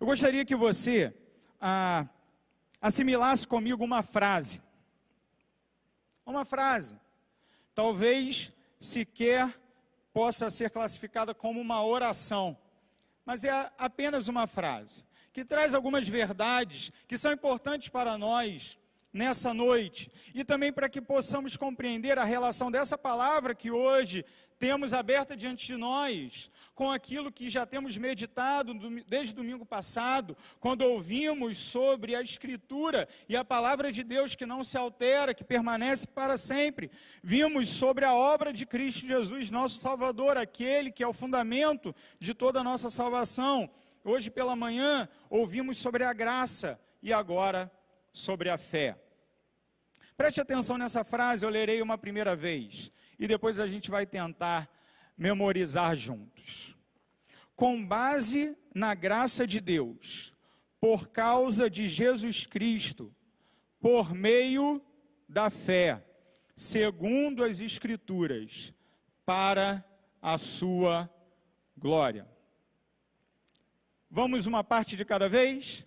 Eu gostaria que você assimilasse comigo uma frase. Uma frase. Talvez sequer possa ser classificada como uma oração, mas é apenas uma frase, que traz algumas verdades que são importantes para nós nessa noite, e também para que possamos compreender a relação dessa palavra que hoje temos aberta diante de nós, com aquilo que já temos meditado desde domingo passado, quando ouvimos sobre a Escritura e a palavra de Deus que não se altera, que permanece para sempre. Vimos sobre a obra de Cristo Jesus, nosso Salvador, aquele que é o fundamento de toda a nossa salvação. Hoje pela manhã ouvimos sobre a graça e agora sobre a fé. Preste atenção nessa frase, eu lerei uma primeira vez e depois a gente vai tentar memorizar juntos. Com base na graça de Deus, por causa de Jesus Cristo, por meio da fé, segundo as Escrituras, para a sua glória. Vamos uma parte de cada vez?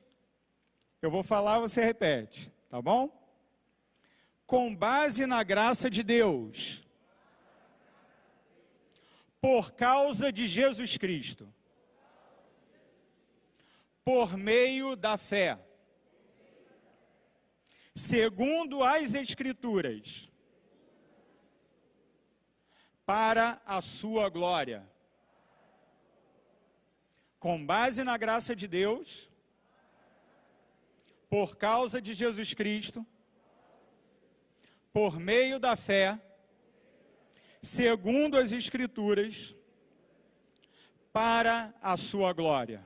Eu vou falar, você repete, tá bom? Com base na graça de Deus, por causa de Jesus Cristo, por meio da fé, segundo as Escrituras, para a sua glória. Com base na graça de Deus, por causa de Jesus Cristo, por meio da fé, segundo as Escrituras, para a sua glória.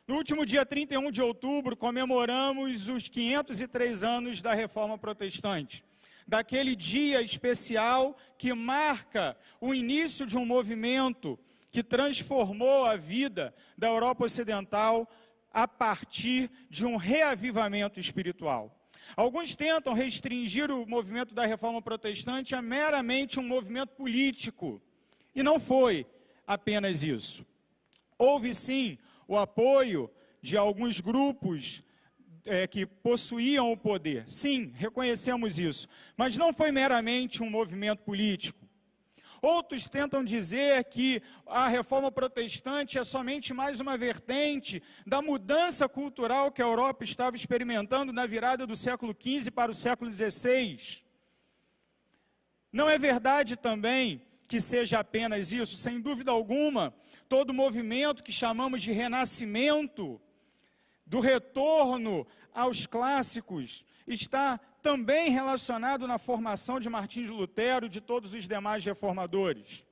No último dia 31 de outubro, comemoramos os 503 anos da Reforma Protestante. Daquele dia especial que marca o início de um movimento que transformou a vida da Europa Ocidental a partir de um reavivamento espiritual. Alguns tentam restringir o movimento da Reforma Protestante a meramente um movimento político. E não foi apenas isso. Houve sim o apoio de alguns grupos que possuíam o poder. Sim, reconhecemos isso. Mas não foi meramente um movimento político. Outros tentam dizer que a Reforma Protestante é somente mais uma vertente da mudança cultural que a Europa estava experimentando na virada do século XV para o século XVI. Não é verdade também que seja apenas isso, sem dúvida alguma, todo movimento que chamamos de renascimento, do retorno aos clássicos, está também relacionado na formação de Martim de Lutero e de todos os demais reformadores.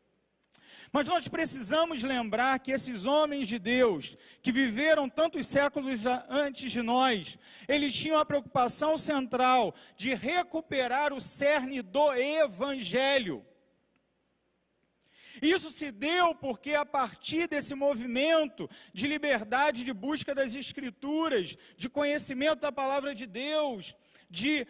Mas nós precisamos lembrar que esses homens de Deus, que viveram tantos séculos antes de nós, eles tinham a preocupação central de recuperar o cerne do Evangelho. Isso se deu porque a partir desse movimento de liberdade, de busca das Escrituras, de conhecimento da palavra de Deus, de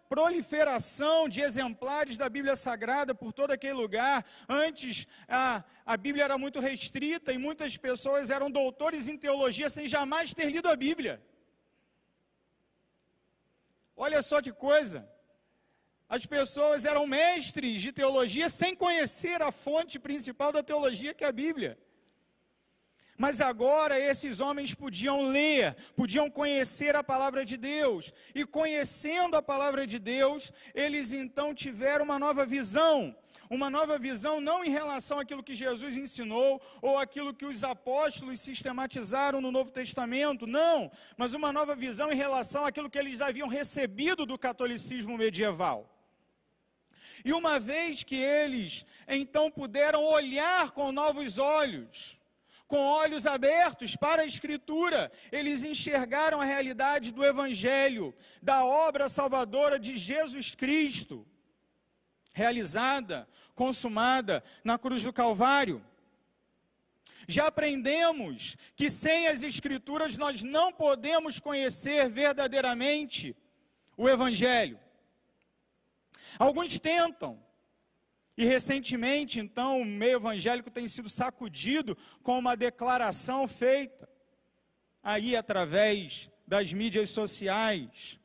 proliferação de exemplares da Bíblia Sagrada por todo aquele lugar. Antes a Bíblia era muito restrita e muitas pessoas eram doutores em teologia sem jamais ter lido a Bíblia. Olha só que coisa. As pessoas eram mestres de teologia sem conhecer a fonte principal da teologia, que é a Bíblia. Mas agora esses homens podiam ler, podiam conhecer a palavra de Deus. E conhecendo a palavra de Deus, eles então tiveram uma nova visão. Uma nova visão não em relação àquilo que Jesus ensinou ou àquilo que os apóstolos sistematizaram no Novo Testamento, não. Mas uma nova visão em relação àquilo que eles haviam recebido do catolicismo medieval. E uma vez que eles então puderam olhar com novos olhos, com olhos abertos para a Escritura, eles enxergaram a realidade do Evangelho, da obra salvadora de Jesus Cristo, realizada, consumada na cruz do Calvário. Já aprendemos que sem as Escrituras nós não podemos conhecer verdadeiramente o Evangelho. Alguns tentam E recentemente, então, o meio evangélico tem sido sacudido com uma declaração feita aí através das mídias sociais.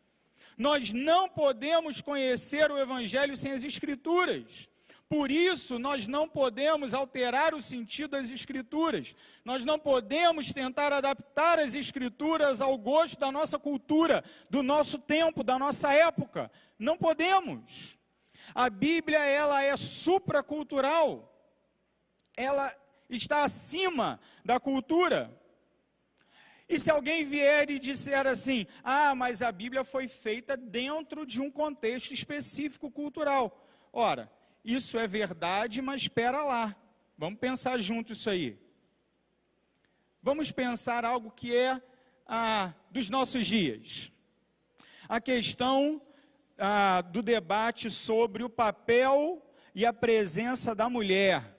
Nós não podemos conhecer o evangelho sem as escrituras. Por isso, nós não podemos alterar o sentido das escrituras. Nós não podemos tentar adaptar as escrituras ao gosto da nossa cultura, do nosso tempo, da nossa época. Não podemos. A Bíblia, ela é supracultural. Ela está acima da cultura. E se alguém vier e disser assim, mas a Bíblia foi feita dentro de um contexto específico cultural. Ora, isso é verdade, mas espera lá. Vamos pensar junto isso aí. Vamos pensar algo que é dos nossos dias. A questão do debate sobre o papel e a presença da mulher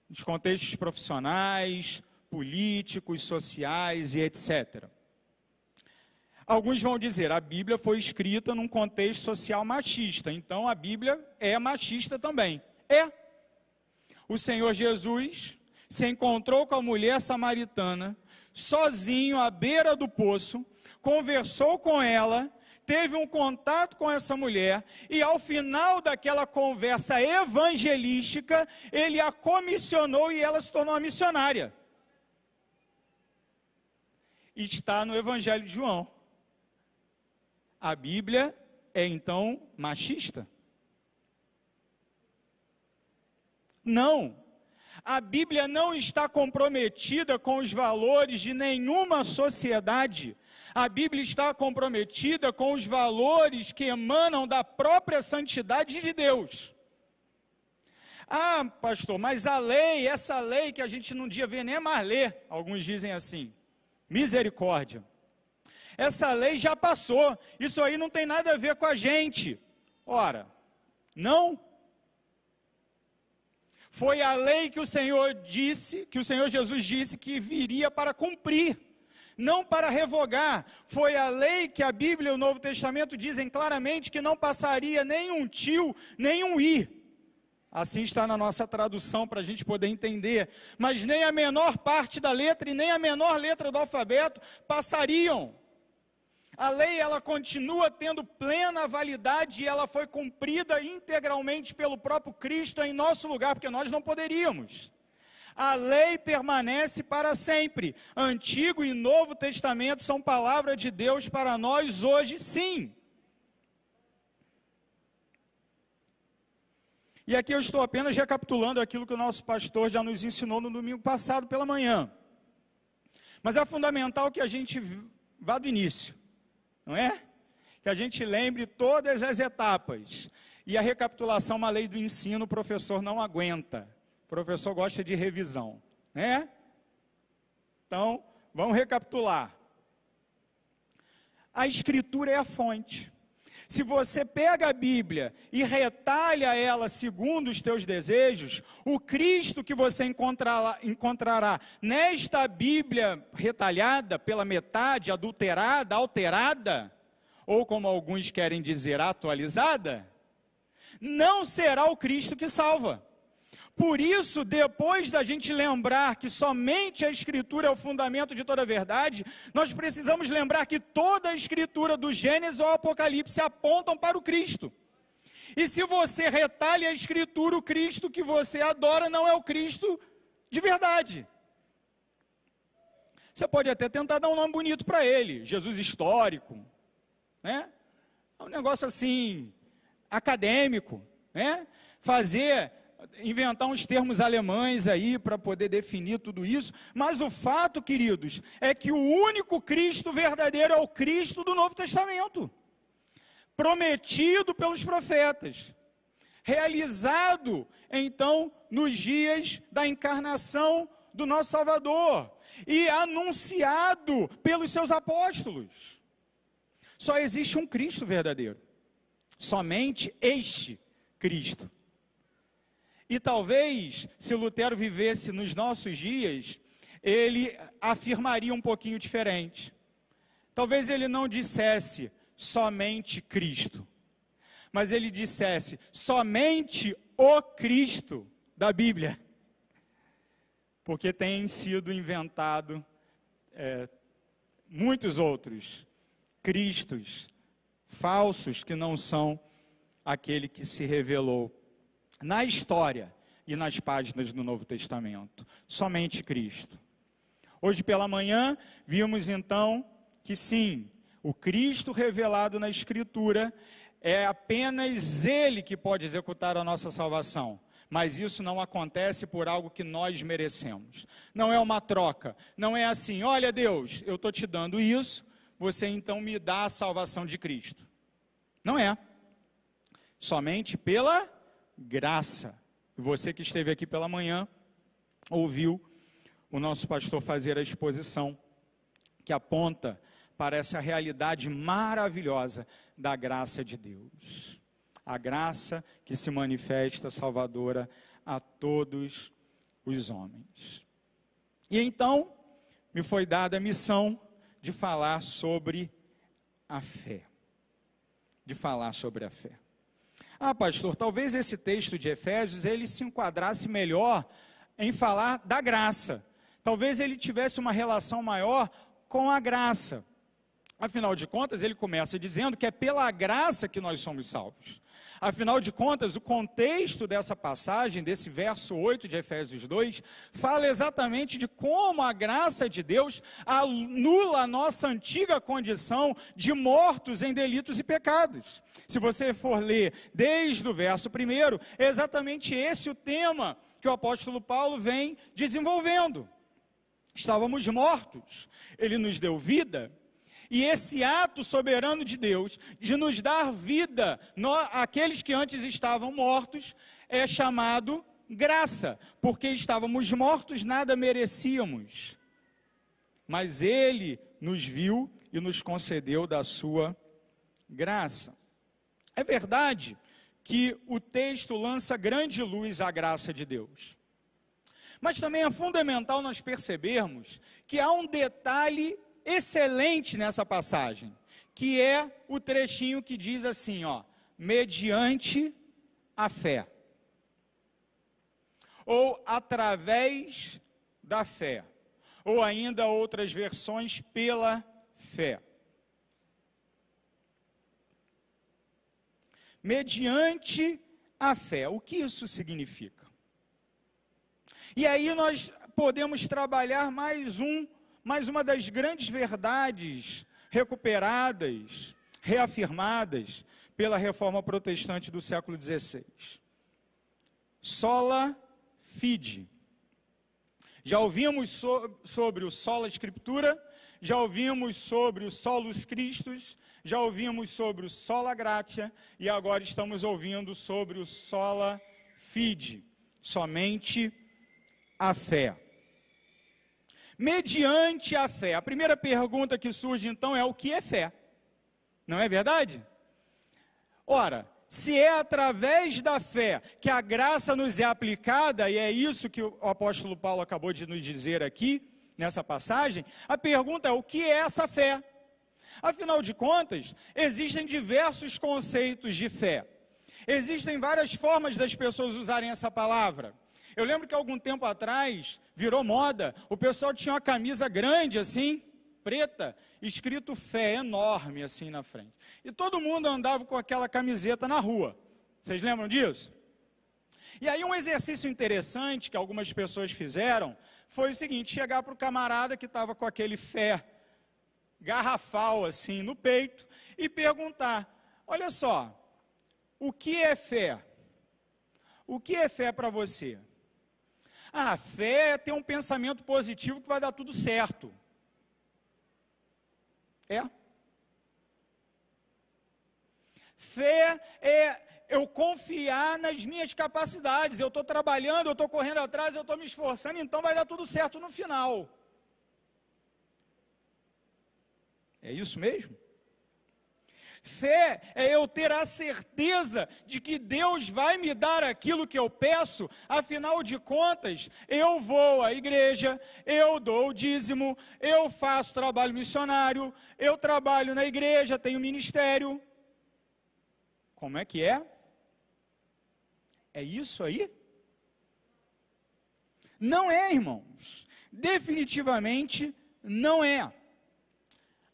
nos contextos profissionais, políticos, sociais e etc. Alguns vão dizer, a Bíblia foi escrita num contexto social machista, então a Bíblia é machista também. É. O Senhor Jesus se encontrou com a mulher samaritana, sozinho à beira do poço, conversou com ela, teve um contato com essa mulher, e ao final daquela conversa evangelística, ele a comissionou e ela se tornou uma missionária. Está no Evangelho de João. A Bíblia é então machista? Não. A Bíblia não está comprometida com os valores de nenhuma sociedade. A Bíblia está comprometida com os valores que emanam da própria santidade de Deus. Pastor, mas a lei, essa lei que a gente num dia vê nem mais ler, alguns dizem assim, misericórdia. Essa lei já passou, isso aí não tem nada a ver com a gente. Ora, não. Foi a lei que o Senhor disse, que o Senhor Jesus disse que viria para cumprir, não para revogar. Foi a lei que a Bíblia e o Novo Testamento dizem claramente que não passaria nem um tio, nem um i. Assim está na nossa tradução para a gente poder entender. Mas nem a menor parte da letra e nem a menor letra do alfabeto passariam. A lei, ela continua tendo plena validade e ela foi cumprida integralmente pelo próprio Cristo em nosso lugar, porque nós não poderíamos. A lei permanece para sempre. Antigo e Novo Testamento são palavra de Deus para nós hoje, sim. E aqui eu estou apenas recapitulando aquilo que o nosso pastor já nos ensinou no domingo passado pela manhã. Mas é fundamental que a gente vá do início, não é? Que a gente lembre todas as etapas. E a recapitulação, uma lei do ensino, o professor não aguenta. O professor gosta de revisão, né? Então, vamos recapitular. A Escritura é a fonte. Se você pega a Bíblia e retalha ela segundo os teus desejos, o Cristo que você encontrará nesta Bíblia retalhada pela metade, adulterada, alterada, ou como alguns querem dizer, atualizada, não será o Cristo que salva. Por isso, depois da gente lembrar que somente a Escritura é o fundamento de toda a verdade, nós precisamos lembrar que toda a Escritura, do Gênesis ao Apocalipse, apontam para o Cristo. E se você retalha a Escritura, o Cristo que você adora não é o Cristo de verdade. Você pode até tentar dar um nome bonito para ele, Jesus histórico, né? É um negócio assim, acadêmico, né? Inventar uns termos alemães aí para poder definir tudo isso, mas o fato, queridos, é que o único Cristo verdadeiro é o Cristo do Novo Testamento, prometido pelos profetas, realizado então nos dias da encarnação do nosso Salvador e anunciado pelos seus apóstolos. Só existe um Cristo verdadeiro, somente este Cristo. E talvez, se Lutero vivesse nos nossos dias, ele afirmaria um pouquinho diferente. Talvez ele não dissesse somente Cristo, mas ele dissesse somente o Cristo da Bíblia, porque tem sido inventado muitos outros Cristos falsos que não são aquele que se revelou na história e nas páginas do Novo Testamento, somente Cristo. Hoje pela manhã vimos então que sim, o Cristo revelado na Escritura é apenas Ele que pode executar a nossa salvação. Mas isso não acontece por algo que nós merecemos. Não é uma troca. Não é assim, olha Deus, eu estou te dando isso, você então me dá a salvação de Cristo. Não é. Somente pela graça. Você que esteve aqui pela manhã, ouviu o nosso pastor fazer a exposição que aponta para essa realidade maravilhosa da graça de Deus. A graça que se manifesta salvadora a todos os homens. E então, me foi dada a missão de falar sobre a fé. De falar sobre a fé. Ah, pastor, talvez esse texto de Efésios, ele se enquadrasse melhor em falar da graça. Talvez ele tivesse uma relação maior com a graça. Afinal de contas, ele começa dizendo que é pela graça que nós somos salvos. Afinal de contas, o contexto dessa passagem, desse verso 8 de Efésios 2, fala exatamente de como a graça de Deus anula a nossa antiga condição de mortos em delitos e pecados. Se você for ler desde o verso 1, é exatamente esse o tema que o apóstolo Paulo vem desenvolvendo. Estávamos mortos, ele nos deu vida. E esse ato soberano de Deus, de nos dar vida, aqueles que antes estavam mortos, é chamado graça, porque estávamos mortos, nada merecíamos. Mas Ele nos viu e nos concedeu da sua graça. É verdade que o texto lança grande luz à graça de Deus. Mas também é fundamental nós percebermos que há um detalhe excelente nessa passagem, que é o trechinho que diz assim, ó, mediante a fé, ou através da fé, ou ainda outras versões, pela fé. Mediante a fé, o que isso significa? E aí nós podemos trabalhar mais uma das grandes verdades recuperadas, reafirmadas pela Reforma Protestante do século XVI. Sola fide. Já ouvimos sobre o sola Scriptura, já ouvimos sobre o solus Christus, já ouvimos sobre o sola gratia, e agora estamos ouvindo sobre o sola fide, somente a fé. Mediante a fé. A primeira pergunta que surge então é: o que é fé? Não é verdade? Ora, se é através da fé que a graça nos é aplicada, e é isso que o apóstolo Paulo acabou de nos dizer aqui, nessa passagem, a pergunta é: o que é essa fé? Afinal de contas, existem diversos conceitos de fé. Existem várias formas das pessoas usarem essa palavra. Eu lembro que algum tempo atrás, virou moda, o pessoal tinha uma camisa grande assim, preta, escrito fé, enorme assim na frente. E todo mundo andava com aquela camiseta na rua. Vocês lembram disso? E aí um exercício interessante que algumas pessoas fizeram, foi o seguinte: chegar para o camarada que estava com aquele fé garrafal assim no peito, e perguntar: olha só, o que é fé? O que é fé para você? Ah, fé é ter um pensamento positivo que vai dar tudo certo. É? Fé é eu confiar nas minhas capacidades. Eu estou trabalhando, eu estou correndo atrás, eu estou me esforçando, então vai dar tudo certo no final. É isso mesmo? Fé é eu ter a certeza de que Deus vai me dar aquilo que eu peço, afinal de contas, eu vou à igreja, eu dou o dízimo, eu faço trabalho missionário, eu trabalho na igreja, tenho ministério. Como é que é? É isso aí? Não é, irmãos. Definitivamente não é.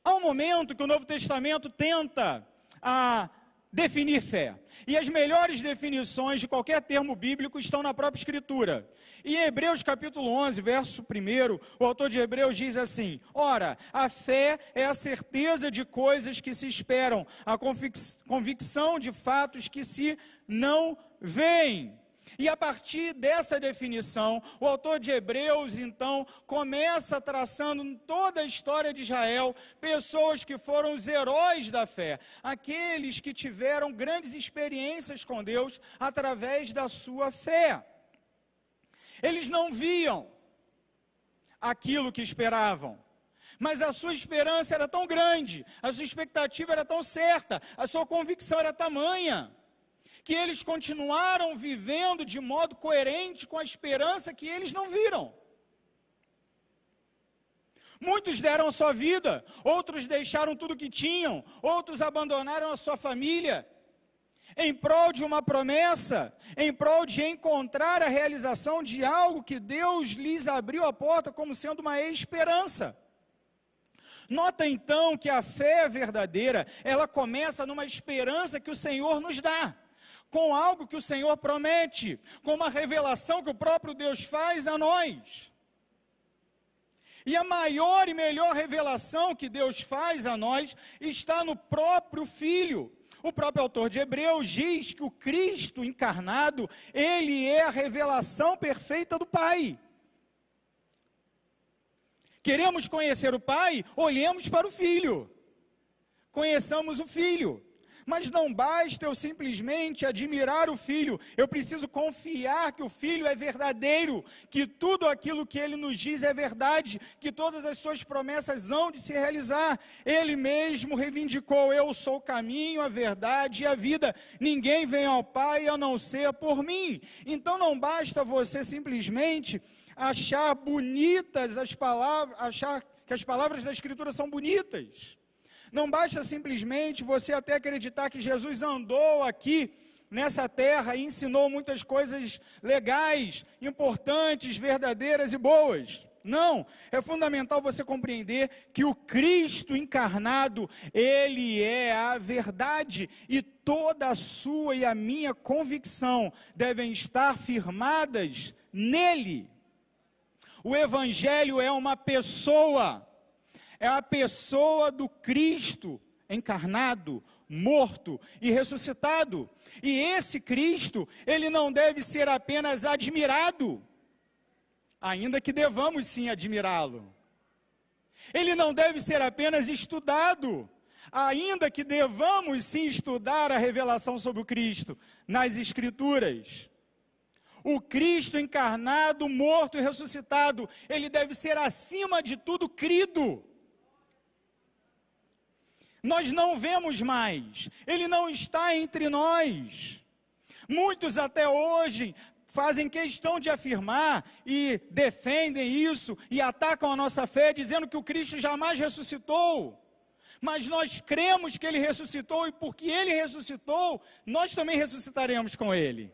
Há um momento que o Novo Testamento tenta definir fé. E as melhores definições de qualquer termo bíblico estão na própria Escritura. Em Hebreus capítulo 11, verso 1, o autor de Hebreus diz assim: ora, a fé é a certeza de coisas que se esperam, a convicção de fatos que se não veem. E a partir dessa definição, o autor de Hebreus, então, começa traçando toda a história de Israel, pessoas que foram os heróis da fé, aqueles que tiveram grandes experiências com Deus através da sua fé. Eles não viam aquilo que esperavam, mas a sua esperança era tão grande, a sua expectativa era tão certa, a sua convicção era tamanha, que eles continuaram vivendo de modo coerente com a esperança que eles não viram. Muitos deram a sua vida, outros deixaram tudo que tinham, outros abandonaram a sua família, em prol de uma promessa, em prol de encontrar a realização de algo que Deus lhes abriu a porta como sendo uma esperança. Nota então que a fé verdadeira, ela começa numa esperança que o Senhor nos dá, com algo que o Senhor promete, com uma revelação que o próprio Deus faz a nós. E a maior e melhor revelação que Deus faz a nós está no próprio Filho. O próprio autor de Hebreus diz que o Cristo encarnado, ele é a revelação perfeita do Pai. Queremos conhecer o Pai? Olhemos para o Filho. Conheçamos o Filho. Mas não basta eu simplesmente admirar o Filho, eu preciso confiar que o Filho é verdadeiro, que tudo aquilo que Ele nos diz é verdade, que todas as suas promessas hão de se realizar. Ele mesmo reivindicou: eu sou o caminho, a verdade e a vida, ninguém vem ao Pai a não ser por mim. Então não basta você simplesmente achar bonitas as palavras, achar que as palavras da Escritura são bonitas. Não basta simplesmente você até acreditar que Jesus andou aqui nessa terra e ensinou muitas coisas legais, importantes, verdadeiras e boas. Não, é fundamental você compreender que o Cristo encarnado, Ele é a verdade, e toda a sua e a minha convicção devem estar firmadas nele. O Evangelho é uma pessoa. É a pessoa do Cristo encarnado, morto e ressuscitado. E esse Cristo, ele não deve ser apenas admirado, ainda que devamos sim admirá-lo. Ele não deve ser apenas estudado, ainda que devamos sim estudar a revelação sobre o Cristo nas Escrituras. O Cristo encarnado, morto e ressuscitado, ele deve ser acima de tudo crido. Nós não vemos mais, Ele não está entre nós. Muitos até hoje fazem questão de afirmar e defendem isso e atacam a nossa fé, dizendo que o Cristo jamais ressuscitou. Mas nós cremos que Ele ressuscitou, e porque Ele ressuscitou, nós também ressuscitaremos com Ele.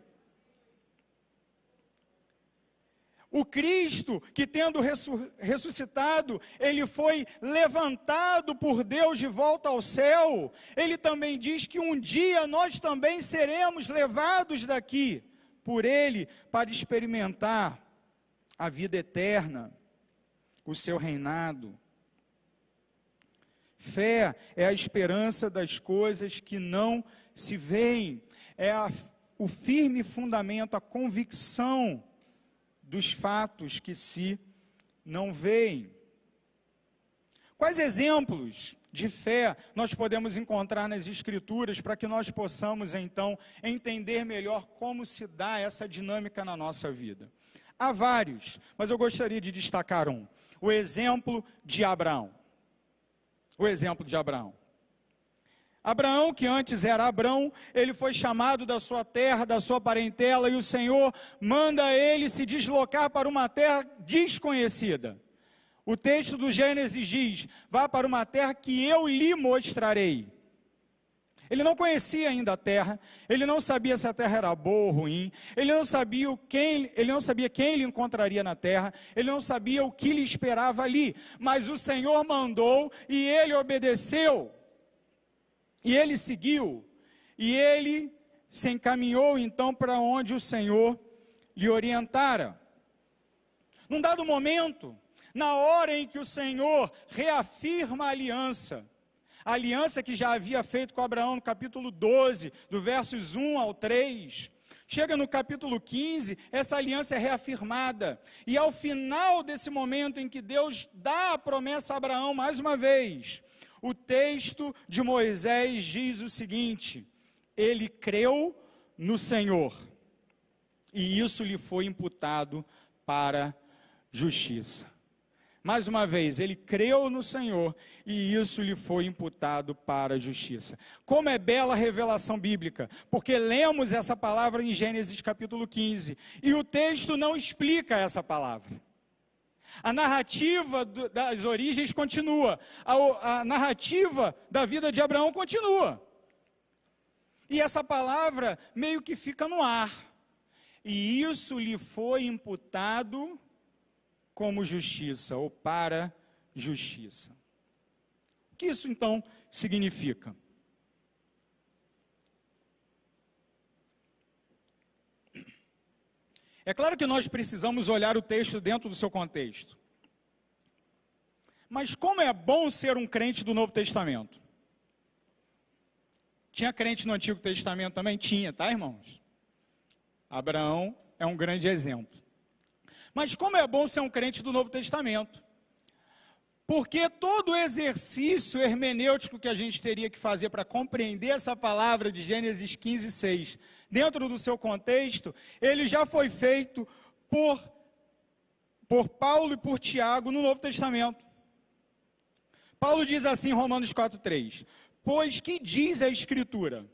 O Cristo, que tendo ressuscitado, Ele foi levantado por Deus de volta ao céu. Ele também diz que um dia nós também seremos levados daqui por Ele para experimentar a vida eterna, o seu reinado. Fé é a esperança das coisas que não se veem, é o firme fundamento, a convicção dos fatos que se não veem. Quais exemplos de fé nós podemos encontrar nas Escrituras para que nós possamos, então, entender melhor como se dá essa dinâmica na nossa vida? Há vários, mas eu gostaria de destacar um. O exemplo de Abraão. O exemplo de Abraão. Abraão, que antes era Abrão, ele foi chamado da sua terra, da sua parentela, e o Senhor manda ele se deslocar para uma terra desconhecida. O texto do Gênesis diz: vá para uma terra que eu lhe mostrarei. Ele não conhecia ainda a terra, ele não sabia se a terra era boa ou ruim, ele não sabia quem ele encontraria na terra, ele não sabia o que lhe esperava ali, mas o Senhor mandou e ele obedeceu, e ele seguiu, e ele se encaminhou então para onde o Senhor lhe orientara. Num dado momento, na hora em que o Senhor reafirma a aliança que já havia feito com Abraão no capítulo 12, do versos 1 ao 3, chega no capítulo 15, essa aliança é reafirmada, e ao final desse momento em que Deus dá a promessa a Abraão mais uma vez, o texto de Moisés diz o seguinte: ele creu no Senhor, e isso lhe foi imputado para justiça. Mais uma vez, ele creu no Senhor e isso lhe foi imputado para a justiça. Como é bela a revelação bíblica, porque lemos essa palavra em Gênesis capítulo 15, e o texto não explica essa palavra. A narrativa das origens continua, a narrativa da vida de Abraão continua. E essa palavra meio que fica no ar. E isso lhe foi imputado como justiça, ou para justiça. O que isso então significa? É claro que nós precisamos olhar o texto dentro do seu contexto. Mas como é bom ser um crente do Novo Testamento? Tinha crente no Antigo Testamento também? Tinha, tá, irmãos? Abraão é um grande exemplo. Mas como é bom ser um crente do Novo Testamento? Porque todo o exercício hermenêutico que a gente teria que fazer para compreender essa palavra de Gênesis 15, 6, dentro do seu contexto, ele já foi feito por Paulo e por Tiago no Novo Testamento. Paulo diz assim em Romanos 4, 3, pois que diz a Escritura?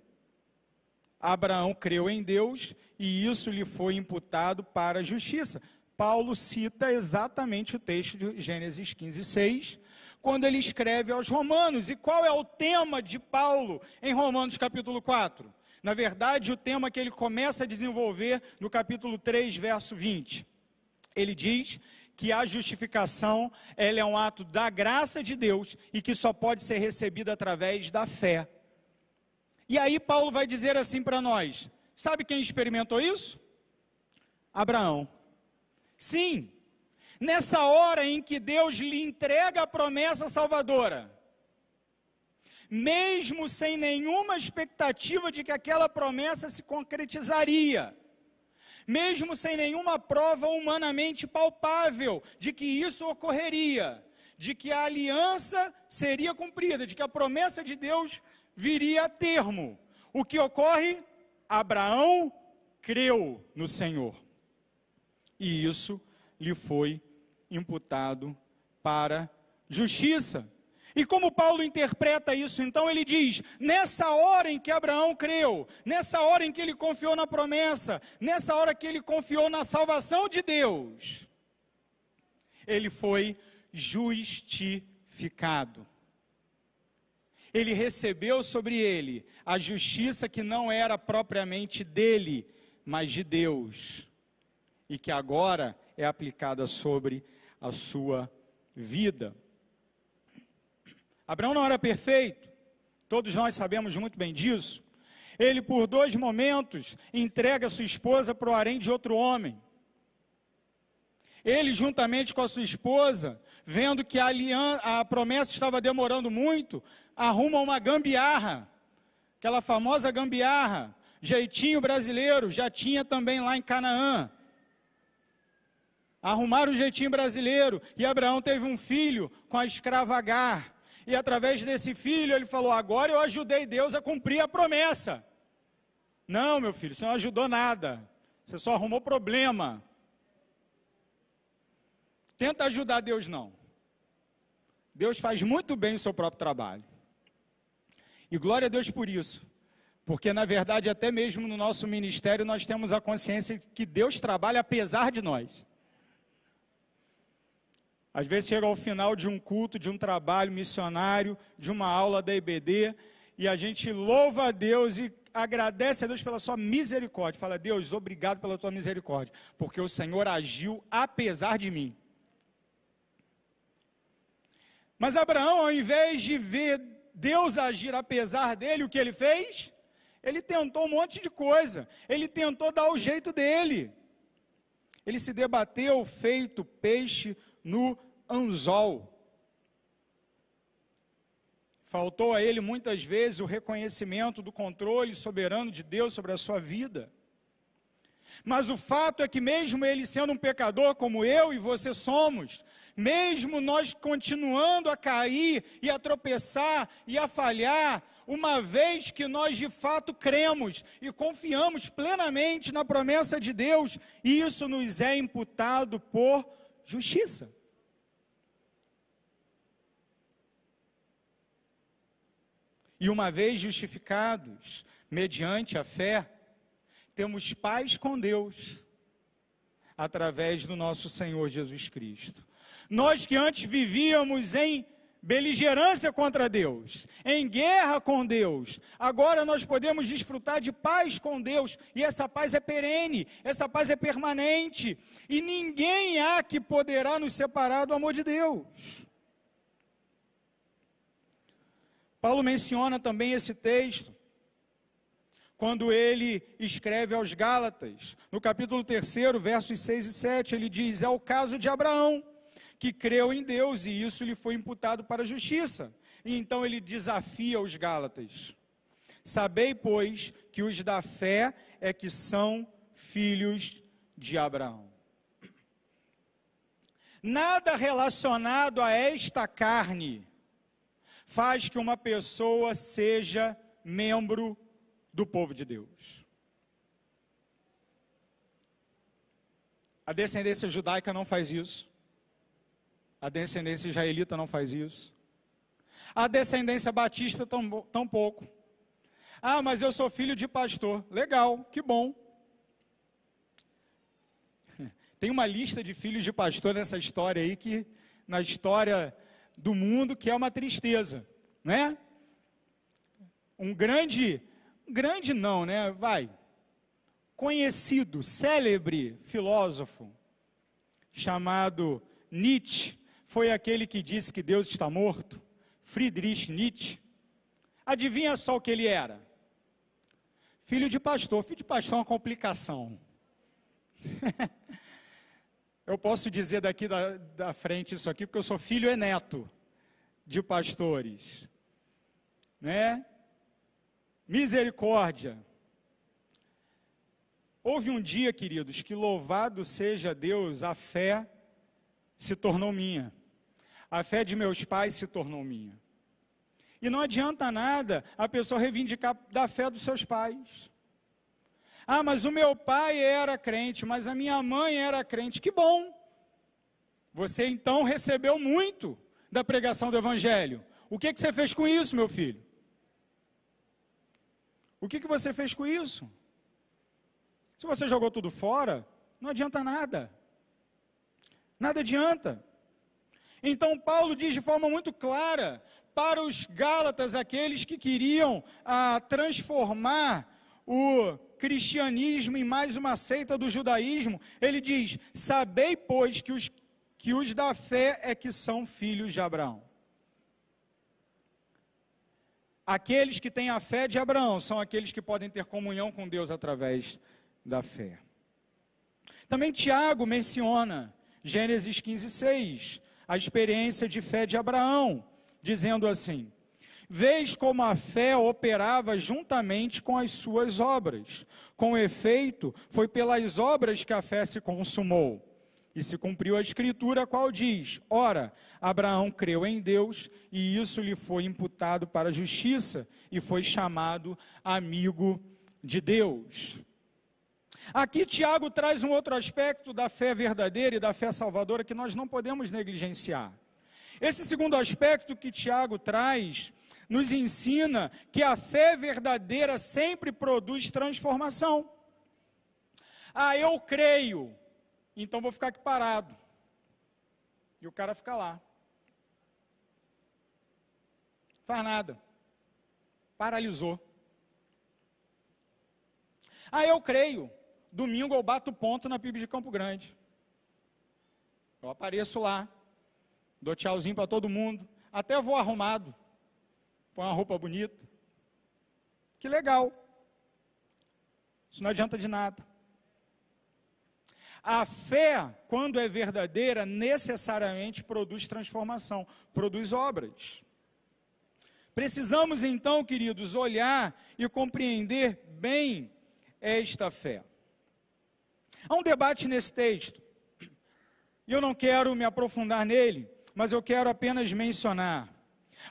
Abraão creu em Deus e isso lhe foi imputado para a justiça. Paulo cita exatamente o texto de Gênesis 15, 6, quando ele escreve aos Romanos. E qual é o tema de Paulo em Romanos capítulo 4? Na verdade, o tema que ele começa a desenvolver no capítulo 3, verso 20. Ele diz que a justificação, ela é um ato da graça de Deus e que só pode ser recebida através da fé. E aí Paulo vai dizer assim para nós, sabe quem experimentou isso? Abraão. Sim, nessa hora em que Deus lhe entrega a promessa salvadora, mesmo sem nenhuma expectativa de que aquela promessa se concretizaria, mesmo sem nenhuma prova humanamente palpável de que isso ocorreria, de que a aliança seria cumprida, de que a promessa de Deus viria a termo, o que ocorre? Abraão creu no Senhor. E isso lhe foi imputado para justiça. E como Paulo interpreta isso, então ele diz, nessa hora em que Abraão creu, nessa hora em que ele confiou na promessa, nessa hora que ele confiou na salvação de Deus, ele foi justificado. Ele recebeu sobre ele a justiça que não era propriamente dele, mas de Deus. E que agora é aplicada sobre a sua vida. Abraão não era perfeito, todos nós sabemos muito bem disso. Ele, por 2 momentos, entrega sua esposa para o harém de outro homem. Ele, juntamente com a sua esposa, vendo que a promessa estava demorando muito, arruma uma gambiarra, aquela famosa gambiarra, jeitinho brasileiro, já tinha também lá em Canaã. Arrumaram o jeitinho brasileiro, e Abraão teve um filho com a escrava Agar, e através desse filho ele falou, agora eu ajudei Deus a cumprir a promessa. Não, meu filho, você não ajudou nada, você só arrumou problema. Tenta ajudar Deus não. Deus faz muito bem o seu próprio trabalho. E glória a Deus por isso, porque na verdade até mesmo no nosso ministério nós temos a consciência que Deus trabalha apesar de nós. Às vezes chega ao final de um culto, de um trabalho missionário, de uma aula da EBD, e a gente louva a Deus e agradece a Deus pela sua misericórdia. Fala, Deus, obrigado pela tua misericórdia, porque o Senhor agiu apesar de mim. Mas Abraão, ao invés de ver Deus agir apesar dele, o que ele fez? Ele tentou um monte de coisa, ele tentou dar o jeito dele. Ele se debateu feito peixe no anzol. Faltou a ele muitas vezes o reconhecimento do controle soberano de Deus sobre a sua vida. Mas o fato é que mesmo ele sendo um pecador como eu e você somos, mesmo nós continuando a cair e a tropeçar e a falhar, uma vez que nós de fato cremos e confiamos plenamente na promessa de Deus, isso nos é imputado por justiça. E uma vez justificados, mediante a fé, temos paz com Deus, através do nosso Senhor Jesus Cristo. Nós que antes vivíamos em beligerância contra Deus, em guerra com Deus, agora nós podemos desfrutar de paz com Deus, e essa paz é perene, essa paz é permanente, e ninguém há que poderá nos separar do amor de Deus. Paulo menciona também esse texto, quando ele escreve aos Gálatas, no capítulo 3, versos 6 e 7, ele diz, é o caso de Abraão, que creu em Deus, e isso lhe foi imputado para a justiça. E então ele desafia os Gálatas. Sabei, pois, que os da fé é que são filhos de Abraão. Nada relacionado a esta carne faz que uma pessoa seja membro do povo de Deus. A descendência judaica não faz isso. A descendência israelita não faz isso. A descendência batista tampouco. Ah, mas eu sou filho de pastor. Legal, que bom. Tem uma lista de filhos de pastor nessa história aí, que na história do mundo, que é uma tristeza, né? Conhecido, célebre filósofo, chamado Nietzsche, foi aquele que disse que Deus está morto, Friedrich Nietzsche. Adivinha só o que ele era? Filho de pastor. Filho de pastor é uma complicação. Eu posso dizer daqui da frente isso aqui, porque eu sou filho e neto de pastores, né? Misericórdia. Houve um dia, queridos, que louvado seja Deus, a fé se tornou minha. A fé de meus pais se tornou minha. E não adianta nada a pessoa reivindicar da fé dos seus pais. Ah, mas o meu pai era crente, mas a minha mãe era crente. Que bom! Você então recebeu muito da pregação do Evangelho. O que você fez com isso, meu filho? O que você fez com isso? Se você jogou tudo fora, não adianta nada. Nada adianta. Então Paulo diz de forma muito clara para os Gálatas, aqueles que queriam transformar o cristianismo em mais uma seita do judaísmo, ele diz, sabei, pois, que os da fé é que são filhos de Abraão. Aqueles que têm a fé de Abraão são aqueles que podem ter comunhão com Deus através da fé. Também Tiago menciona, Gênesis 15:6, a experiência de fé de Abraão, dizendo assim, vês como a fé operava juntamente com as suas obras. Com efeito, foi pelas obras que a fé se consumou. E se cumpriu a escritura, a qual diz, ora, Abraão creu em Deus, e isso lhe foi imputado para a justiça, e foi chamado amigo de Deus. Aqui Tiago traz um outro aspecto da fé verdadeira e da fé salvadora que nós não podemos negligenciar. Esse segundo aspecto que Tiago traz, nos ensina que a fé verdadeira sempre produz transformação. Ah, eu creio, então vou ficar aqui parado. E o cara fica lá. Faz nada. Paralisou. Eu creio. Domingo eu bato ponto na PIB de Campo Grande. Eu apareço lá, dou tchauzinho para todo mundo, até vou arrumado, põe uma roupa bonita. Que legal. Isso não adianta de nada. A fé, quando é verdadeira, necessariamente produz transformação, produz obras. Precisamos então, queridos, olhar e compreender bem esta fé. Há um debate nesse texto, e eu não quero me aprofundar nele, mas eu quero apenas mencionar.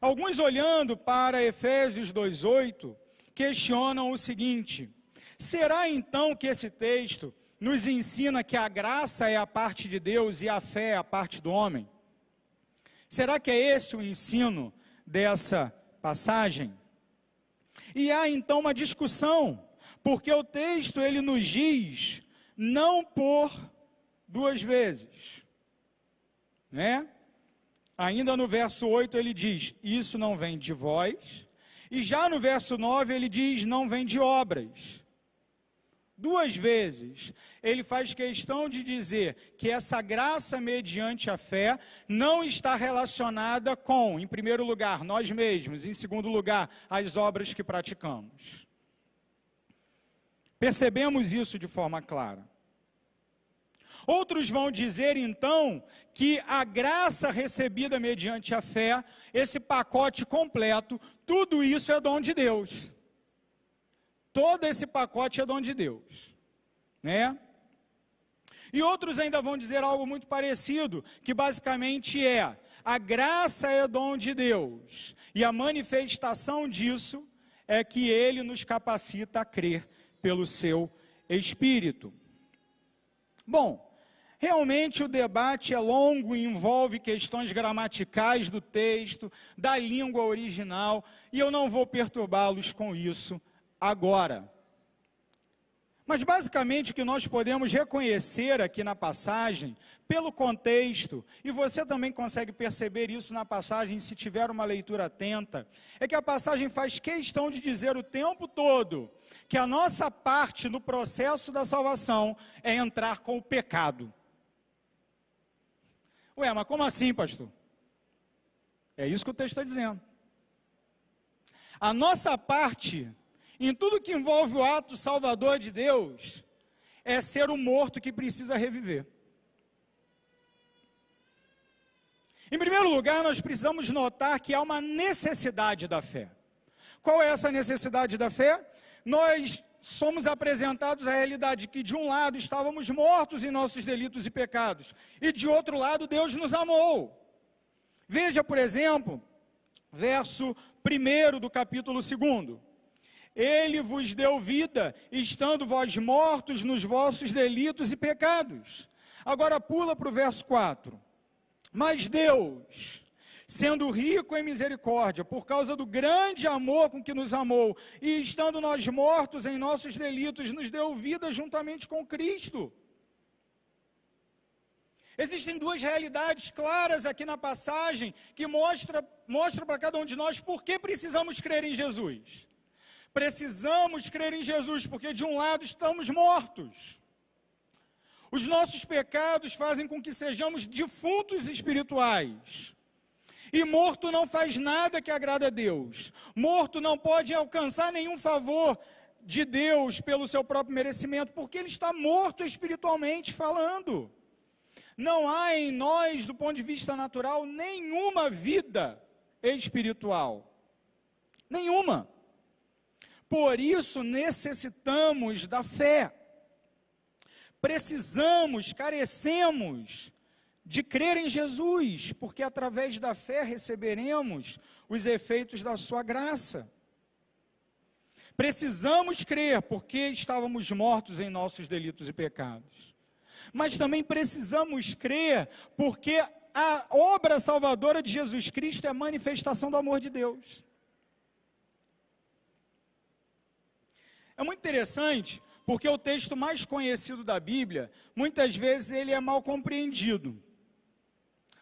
Alguns, olhando para Efésios 2:8, questionam o seguinte: será então que esse texto nos ensina que a graça é a parte de Deus e a fé é a parte do homem? Será que é esse o ensino dessa passagem? E há então uma discussão, porque o texto ele nos diz não por duas vezes, né? Ainda no verso 8 ele diz, isso não vem de vós, e já no verso 9 ele diz, não vem de obras. Duas vezes, ele faz questão de dizer que essa graça mediante a fé não está relacionada com, em primeiro lugar, nós mesmos, em segundo lugar, as obras que praticamos. Percebemos isso de forma clara. Outros vão dizer, então, que a graça recebida mediante a fé, esse pacote completo, tudo isso é dom de Deus. Todo esse pacote é dom de Deus, né? E outros ainda vão dizer algo muito parecido, que basicamente é, a graça é dom de Deus, e a manifestação disso é que Ele nos capacita a crer pelo seu Espírito. Bom, realmente o debate é longo e envolve questões gramaticais do texto, da língua original, e eu não vou perturbá-los com isso agora. Mas basicamente o que nós podemos reconhecer aqui na passagem, pelo contexto, e você também consegue perceber isso na passagem se tiver uma leitura atenta, é que a passagem faz questão de dizer o tempo todo que a nossa parte no processo da salvação é entrar com o pecado. Ué, mas como assim, pastor? É isso que o texto está dizendo. A nossa parte em tudo que envolve o ato salvador de Deus, é ser o morto que precisa reviver. Em primeiro lugar, nós precisamos notar que há uma necessidade da fé. Qual é essa necessidade da fé? Nós somos apresentados à realidade que de um lado estávamos mortos em nossos delitos e pecados, e de outro lado Deus nos amou. Veja, por exemplo, verso 1 do capítulo 2. Ele vos deu vida, estando vós mortos nos vossos delitos e pecados. Agora pula para o verso 4. Mas Deus, sendo rico em misericórdia, por causa do grande amor com que nos amou, e estando nós mortos em nossos delitos, nos deu vida juntamente com Cristo. Existem duas realidades claras aqui na passagem, que mostra para cada um de nós por que precisamos crer em Jesus. Precisamos crer em Jesus, porque de um lado estamos mortos. Os nossos pecados fazem com que sejamos defuntos espirituais. E morto não faz nada que agrada a Deus. Morto não pode alcançar nenhum favor de Deus pelo seu próprio merecimento, porque ele está morto espiritualmente falando. Não há em nós, do ponto de vista natural, nenhuma vida espiritual. Nenhuma. Por isso necessitamos da fé. Precisamos, carecemos de crer em Jesus, porque através da fé receberemos os efeitos da sua graça. Precisamos crer, porque estávamos mortos em nossos delitos e pecados. Mas também precisamos crer, porque a obra salvadora de Jesus Cristo é a manifestação do amor de Deus. É muito interessante, porque o texto mais conhecido da Bíblia, muitas vezes ele é mal compreendido.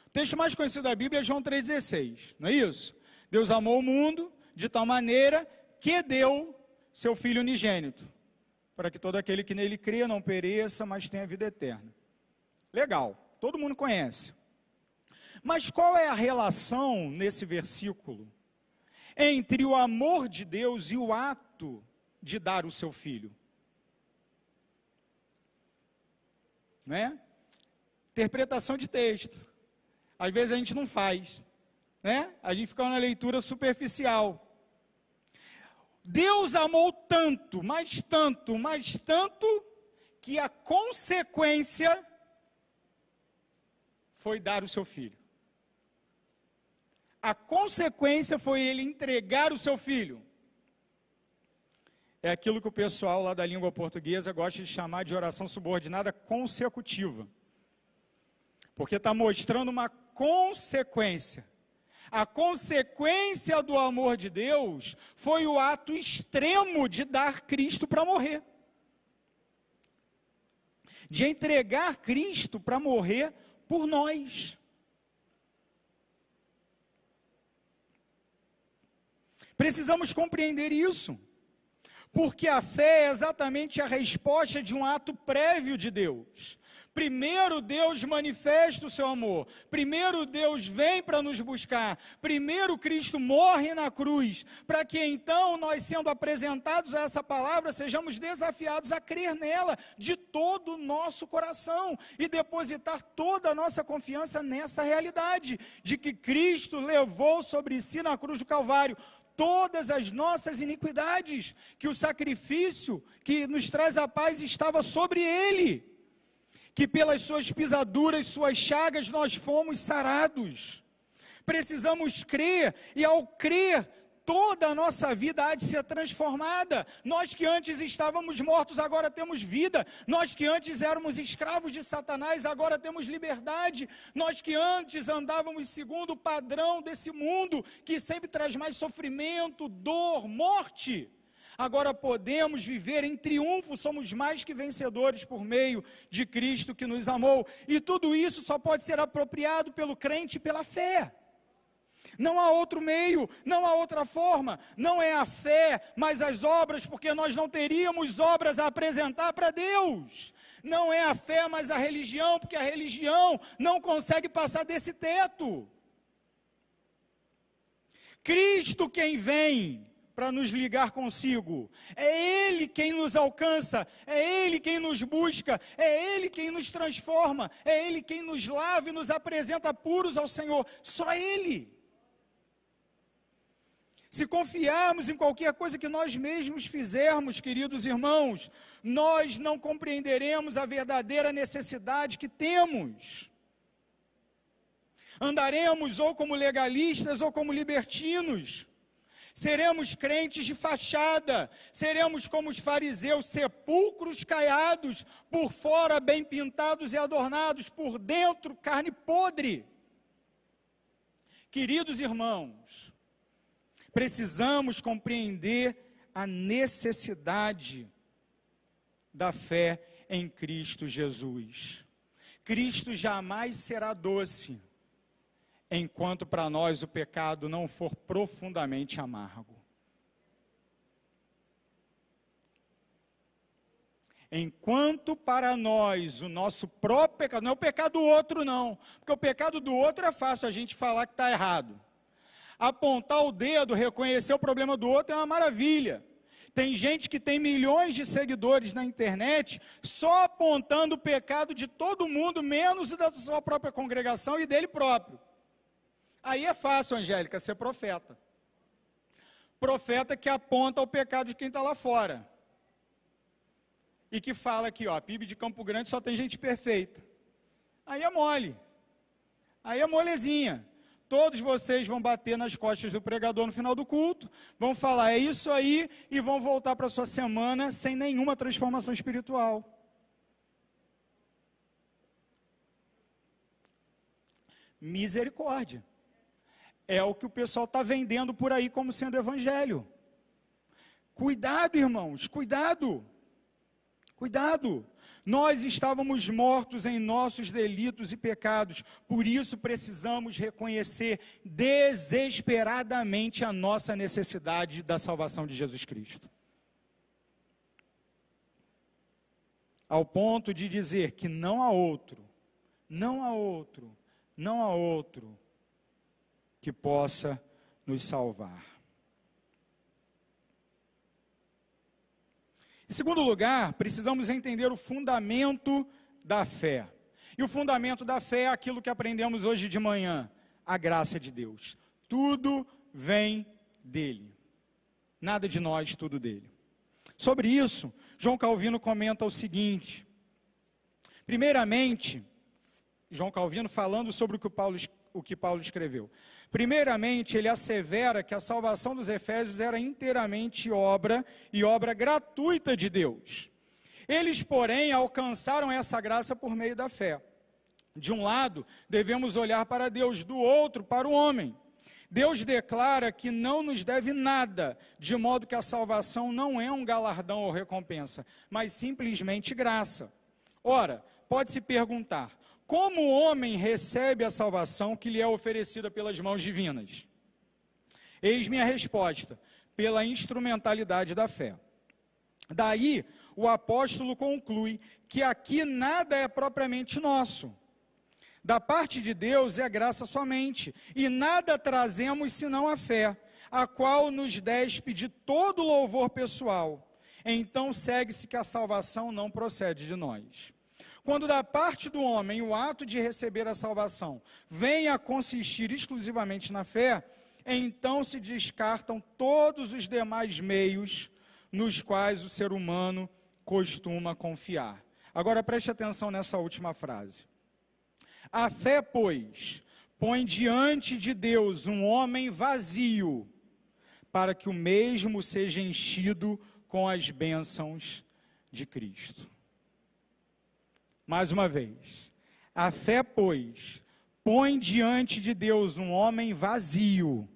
O texto mais conhecido da Bíblia é João 3,16, não é isso? Deus amou o mundo de tal maneira que deu seu Filho unigênito, para que todo aquele que nele crê não pereça, mas tenha vida eterna. Legal, todo mundo conhece. Mas qual é a relação nesse versículo entre o amor de Deus e o ato de dar o seu Filho? Né? Interpretação de texto. Às vezes a gente não faz, né? A gente fica na leitura superficial. Deus amou tanto, mas tanto, mas tanto, que a consequência foi dar o seu Filho. A consequência foi ele entregar o seu Filho. É aquilo que o pessoal lá da língua portuguesa gosta de chamar de oração subordinada consecutiva. Porque está mostrando uma consequência. A consequência do amor de Deus foi o ato extremo de dar Cristo para morrer. De entregar Cristo para morrer por nós. Precisamos compreender isso. Porque a fé é exatamente a resposta de um ato prévio de Deus. Primeiro Deus manifesta o seu amor. Primeiro Deus vem para nos buscar. Primeiro Cristo morre na cruz. Para que então nós, sendo apresentados a essa palavra, sejamos desafiados a crer nela de todo o nosso coração. E depositar toda a nossa confiança nessa realidade. De que Cristo levou sobre si na cruz do Calvário todas as nossas iniquidades, que o sacrifício que nos traz a paz estava sobre ele, que pelas suas pisaduras, suas chagas, nós fomos sarados. Precisamos crer, e ao crer, toda a nossa vida há de ser transformada. Nós que antes estávamos mortos, agora temos vida. Nós que antes éramos escravos de Satanás, agora temos liberdade. Nós que antes andávamos segundo o padrão desse mundo, que sempre traz mais sofrimento, dor, morte, agora podemos viver em triunfo. Somos mais que vencedores por meio de Cristo que nos amou. E tudo isso só pode ser apropriado pelo crente pela fé. Não há outro meio, não há outra forma. Não é a fé, mas as obras, porque nós não teríamos obras a apresentar para Deus. Não é a fé, mas a religião, porque a religião não consegue passar desse teto. Cristo quem vem para nos ligar consigo, é Ele quem nos alcança, é Ele quem nos busca, é Ele quem nos transforma, é Ele quem nos lava e nos apresenta puros ao Senhor, só Ele. Se confiarmos em qualquer coisa que nós mesmos fizermos, queridos irmãos, nós não compreenderemos a verdadeira necessidade que temos. Andaremos ou como legalistas ou como libertinos. Seremos crentes de fachada, seremos como os fariseus, sepulcros caiados, por fora bem pintados e adornados, por dentro carne podre. Queridos irmãos, precisamos compreender a necessidade da fé em Cristo Jesus. Cristo jamais será doce, enquanto para nós o pecado não for profundamente amargo. Enquanto para nós o nosso próprio pecado, não é o pecado do outro não, porque o pecado do outro é fácil a gente falar que está errado. Apontar o dedo, reconhecer o problema do outro é uma maravilha. Tem gente que tem milhões de seguidores na internet, só apontando o pecado de todo mundo, menos o da sua própria congregação e dele próprio. Aí é fácil, Angélica, ser profeta. Profeta que aponta o pecado de quem está lá fora. E que fala aqui, ó, a PIB de Campo Grande só tem gente perfeita. Aí é mole. Aí é molezinha. Todos vocês vão bater nas costas do pregador no final do culto, vão falar, é isso aí, e vão voltar para a sua semana sem nenhuma transformação espiritual. Misericórdia. É o que o pessoal está vendendo por aí como sendo evangelho. Cuidado, irmãos, cuidado. Cuidado. Nós estávamos mortos em nossos delitos e pecados, por isso precisamos reconhecer desesperadamente a nossa necessidade da salvação de Jesus Cristo. Ao ponto de dizer que não há outro que possa nos salvar. Em segundo lugar, precisamos entender o fundamento da fé. E o fundamento da fé é aquilo que aprendemos hoje de manhã, a graça de Deus. Tudo vem dele. Nada de nós, tudo dele. Sobre isso, João Calvino comenta o seguinte. Primeiramente, João Calvino falando sobre o que Paulo escreveu. Primeiramente, ele assevera que a salvação dos Efésios era inteiramente obra gratuita de Deus. Eles, porém, alcançaram essa graça por meio da fé. De um lado, devemos olhar para Deus, do outro, para o homem. Deus declara que não nos deve nada, de modo que a salvação não é um galardão ou recompensa, mas simplesmente graça. Ora, pode-se perguntar, como o homem recebe a salvação que lhe é oferecida pelas mãos divinas? Eis-me a resposta, pela instrumentalidade da fé. Daí, o apóstolo conclui que aqui nada é propriamente nosso. Da parte de Deus é graça somente, e nada trazemos senão a fé, a qual nos despe de todo louvor pessoal. Então segue-se que a salvação não procede de nós. Quando da parte do homem o ato de receber a salvação vem a consistir exclusivamente na fé, então se descartam todos os demais meios nos quais o ser humano costuma confiar. Agora preste atenção nessa última frase. A fé, pois, põe diante de Deus um homem vazio, para que o mesmo seja enchido com as bênçãos de Cristo. Mais uma vez, a fé, pois, põe diante de Deus um homem vazio,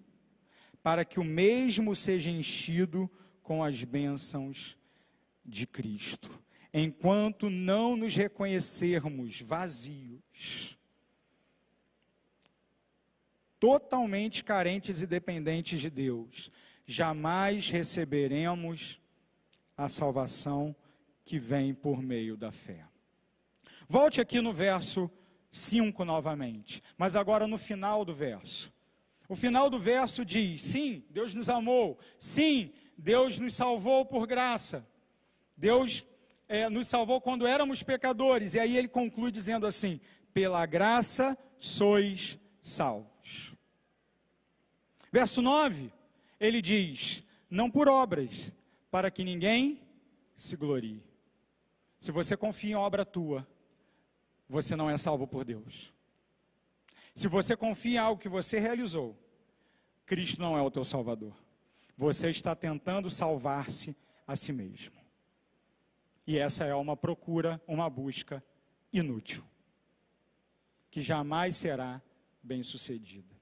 para que o mesmo seja enchido com as bênçãos de Cristo. Enquanto não nos reconhecermos vazios, totalmente carentes e dependentes de Deus, jamais receberemos a salvação que vem por meio da fé. Volte aqui no verso 5 novamente, mas agora no final do verso. O final do verso diz, sim, Deus nos amou, sim, Deus nos salvou por graça, Deus nos salvou quando éramos pecadores, e aí ele conclui dizendo assim, pela graça sois salvos. Verso 9, ele diz, não por obras, para que ninguém se glorie. Se você confia em obra tua, você não é salvo por Deus. Se você confia em algo que você realizou, Cristo não é o teu Salvador. Você está tentando salvar-se a si mesmo. E essa é uma procura, uma busca inútil, que jamais será bem-sucedida.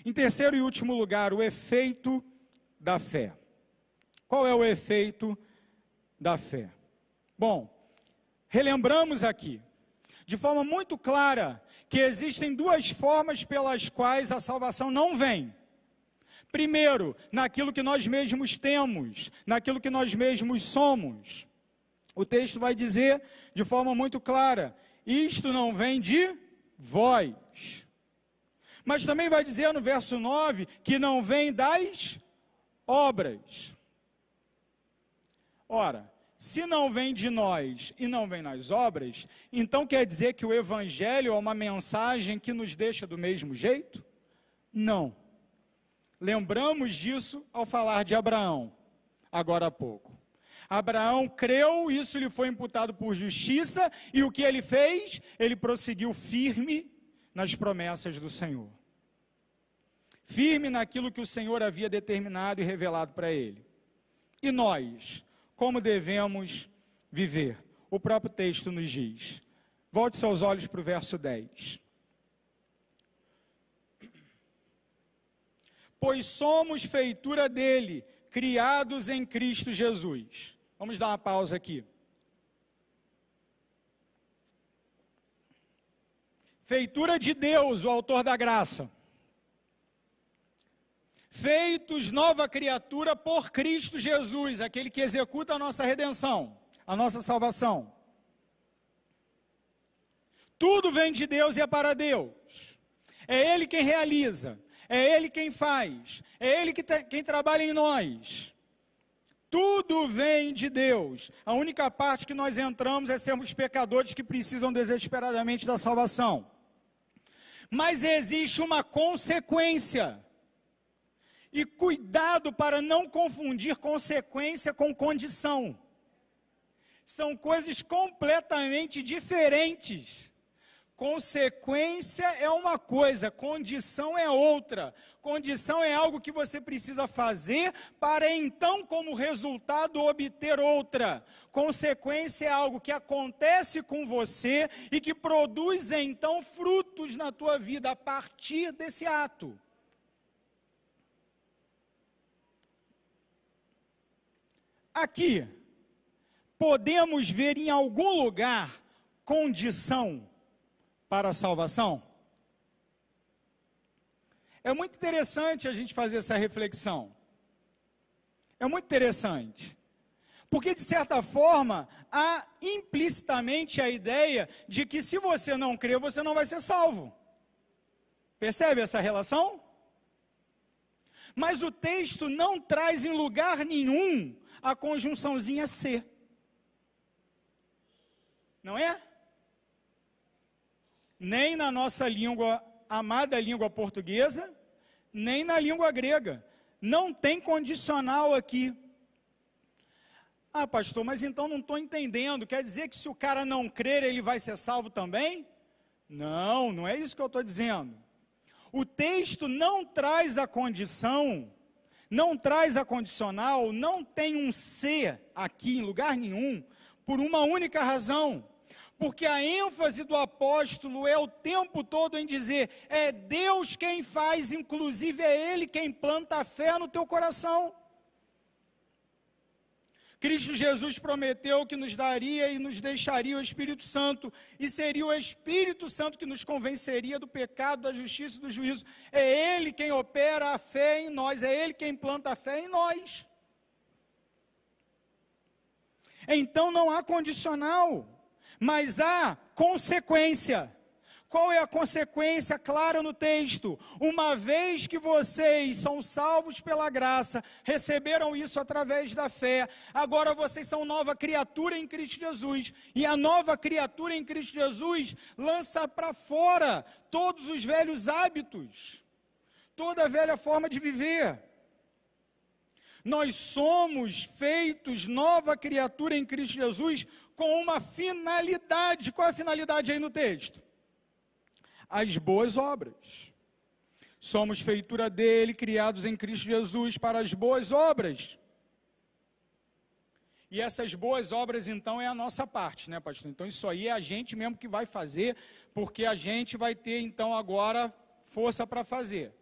Em terceiro e último lugar, o efeito da fé. Qual é o efeito da fé? Bom, relembramos aqui, de forma muito clara, que existem duas formas pelas quais a salvação não vem. Primeiro, naquilo que nós mesmos temos, naquilo que nós mesmos somos. O texto vai dizer de forma muito clara, isto não vem de vós. Mas também vai dizer no verso 9, que não vem das obras. Ora, se não vem de nós e não vem nas obras, então quer dizer que o Evangelho é uma mensagem que nos deixa do mesmo jeito? Não. Lembramos disso ao falar de Abraão, agora há pouco. Abraão creu, isso lhe foi imputado por justiça, e o que ele fez? Ele prosseguiu firme nas promessas do Senhor. Firme naquilo que o Senhor havia determinado e revelado para ele. E nós, como devemos viver? O próprio texto nos diz. Volte seus olhos para o verso 10. Pois somos feitura dele, criados em Cristo Jesus. Vamos dar uma pausa aqui. Feitura de Deus, o autor da graça. Feitos nova criatura por Cristo Jesus, aquele que executa a nossa redenção, a nossa salvação. Tudo vem de Deus e é para Deus. É Ele quem realiza, é Ele quem faz, é Ele quem trabalha em nós. Tudo vem de Deus. A única parte que nós entramos é sermos pecadores que precisam desesperadamente da salvação. Mas existe uma consequência. E cuidado para não confundir consequência com condição. São coisas completamente diferentes. Consequência é uma coisa, condição é outra. Condição é algo que você precisa fazer para então, como resultado, obter outra. Consequência é algo que acontece com você e que produz então frutos na tua vida a partir desse ato. Aqui, podemos ver em algum lugar condição para a salvação? É muito interessante a gente fazer essa reflexão. É muito interessante. Porque, de certa forma, há implicitamente a ideia de que se você não crer, você não vai ser salvo. Percebe essa relação? Mas o texto não traz em lugar nenhum a conjunçãozinha ser. Não é? Nem na nossa língua, amada língua portuguesa, nem na língua grega. Não tem condicional aqui. Ah, pastor, mas então não estou entendendo. Quer dizer que se o cara não crer, ele vai ser salvo também? Não, não é isso que eu estou dizendo. O texto não traz a condição, não traz a condicional, não tem um se aqui em lugar nenhum, por uma única razão. Porque a ênfase do apóstolo é o tempo todo em dizer, é Deus quem faz, inclusive é Ele quem planta a fé no teu coração. Cristo Jesus prometeu que nos daria e nos deixaria o Espírito Santo, e seria o Espírito Santo que nos convenceria do pecado, da justiça e do juízo. É Ele quem opera a fé em nós, é Ele quem planta a fé em nós. Então não há condicional, mas há consequência. Qual é a consequência clara no texto? Uma vez que vocês são salvos pela graça, receberam isso através da fé, agora vocês são nova criatura em Cristo Jesus, e a nova criatura em Cristo Jesus lança para fora todos os velhos hábitos, toda a velha forma de viver. Nós somos feitos nova criatura em Cristo Jesus com uma finalidade. Qual é a finalidade aí no texto? As boas obras. Somos feitura dele, criados em Cristo Jesus para as boas obras. E essas boas obras, então, é a nossa parte, né, pastor? Então, isso aí é a gente mesmo que vai fazer, porque a gente vai ter, então, agora, força para fazer.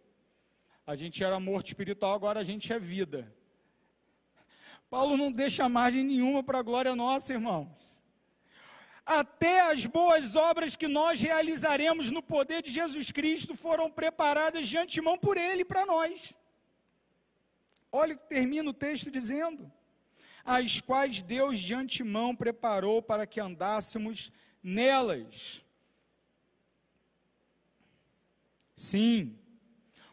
A gente era morto espiritual, agora a gente é vida. Paulo não deixa margem nenhuma para a glória nossa, irmãos. Até as boas obras que nós realizaremos no poder de Jesus Cristo foram preparadas de antemão por Ele para nós. Olha o que termina o texto dizendo: as quais Deus de antemão preparou para que andássemos nelas. Sim,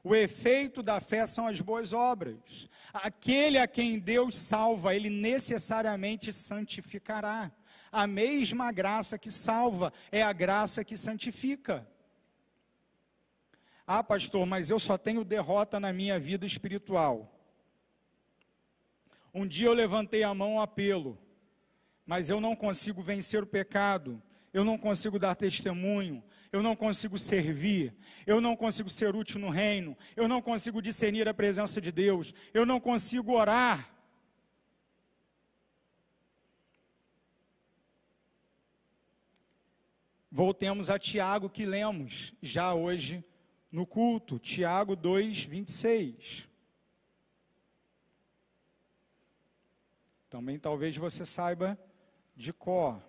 o efeito da fé são as boas obras. Aquele a quem Deus salva, Ele necessariamente santificará. A mesma graça que salva é a graça que santifica. Ah, pastor, mas eu só tenho derrota na minha vida espiritual. Um dia eu levantei a mão ao apelo, mas eu não consigo vencer o pecado, eu não consigo dar testemunho, eu não consigo servir, eu não consigo ser útil no reino, eu não consigo discernir a presença de Deus, eu não consigo orar. Voltemos a Tiago, que lemos já hoje no culto, Tiago 2:26. Também talvez você saiba de cor.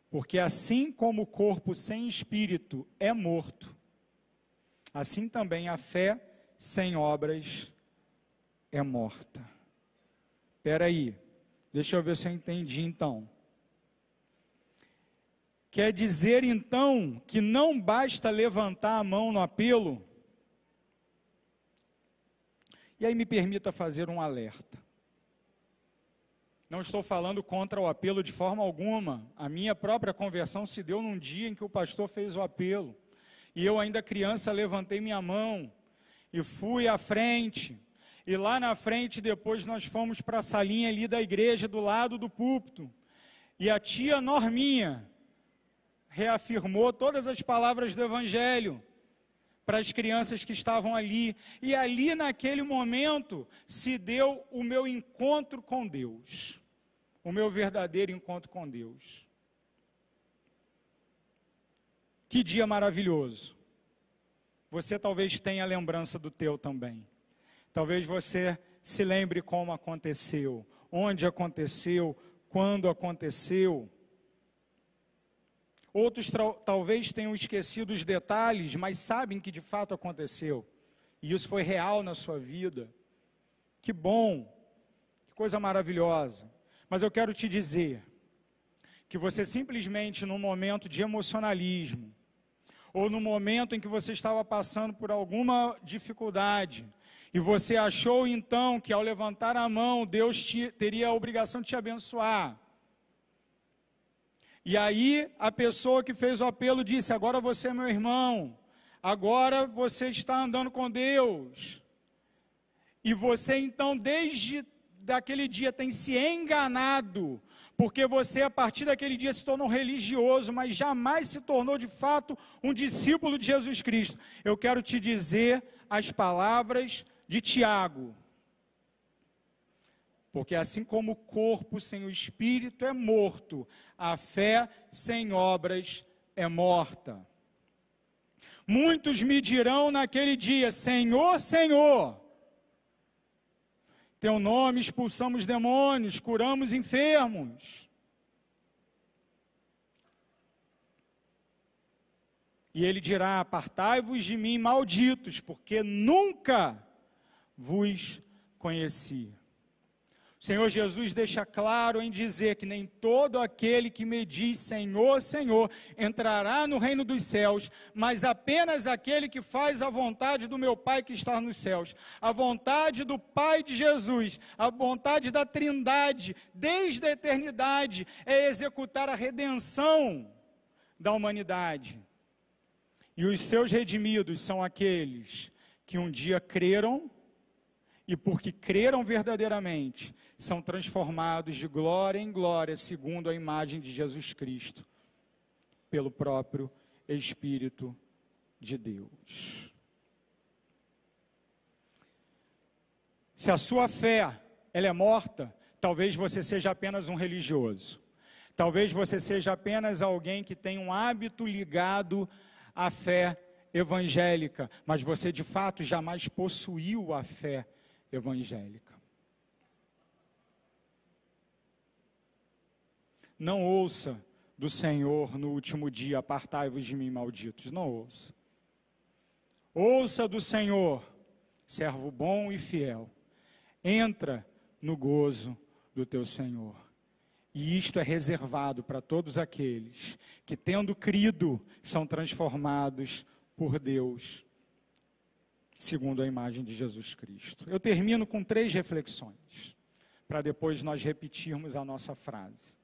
Porque assim como o corpo sem espírito é morto, assim também a fé sem obras é morta. Espera aí, deixa eu ver se eu entendi então. Quer dizer então que não basta levantar a mão no apelo? E aí me permita fazer um alerta. Não estou falando contra o apelo de forma alguma. A minha própria conversão se deu num dia em que o pastor fez o apelo. E eu ainda criança levantei minha mão e fui à frente. E lá na frente depois nós fomos para a salinha ali da igreja do lado do púlpito. E a tia Norminha reafirmou todas as palavras do Evangelho para as crianças que estavam ali. E ali naquele momento se deu o meu encontro com Deus. O meu verdadeiro encontro com Deus. Que dia maravilhoso. Você talvez tenha lembrança do teu também. Talvez você se lembre como aconteceu, onde aconteceu, quando aconteceu. Outros talvez tenham esquecido os detalhes, mas sabem que de fato aconteceu. E isso foi real na sua vida. Que bom, que coisa maravilhosa. Mas eu quero te dizer que você simplesmente num momento de emocionalismo, ou no momento em que você estava passando por alguma dificuldade, e você achou então que ao levantar a mão, Deus teria a obrigação de te abençoar. E aí a pessoa que fez o apelo disse: agora você é meu irmão, agora você está andando com Deus. E você então desde daquele dia tem se enganado, porque você a partir daquele dia se tornou religioso, mas jamais se tornou de fato um discípulo de Jesus Cristo. Eu quero te dizer as palavras de Tiago. Porque assim como o corpo sem o espírito é morto, a fé sem obras é morta. Muitos me dirão naquele dia: Senhor, Senhor, teu nome expulsamos demônios, curamos enfermos. E ele dirá: apartai-vos de mim, malditos, porque nunca vos conheci. O Senhor Jesus deixa claro em dizer que nem todo aquele que me diz Senhor, Senhor, entrará no reino dos céus, mas apenas aquele que faz a vontade do meu Pai que está nos céus. A vontade do Pai de Jesus, a vontade da Trindade, desde a eternidade, é executar a redenção da humanidade. E os seus redimidos são aqueles que um dia creram, e porque creram verdadeiramente, são transformados de glória em glória, segundo a imagem de Jesus Cristo, pelo próprio Espírito de Deus. Se a sua fé, ela é morta, talvez você seja apenas um religioso. Talvez você seja apenas alguém que tem um hábito ligado à fé evangélica, mas você de fato jamais possuiu a fé evangélica. Não ouça do Senhor no último dia: apartai-vos de mim, malditos. Não ouça. Ouça do Senhor: servo bom e fiel, entra no gozo do teu Senhor. E isto é reservado para todos aqueles que, tendo crido, são transformados por Deus, segundo a imagem de Jesus Cristo. Eu termino com 3 reflexões, para depois nós repetirmos a nossa frase.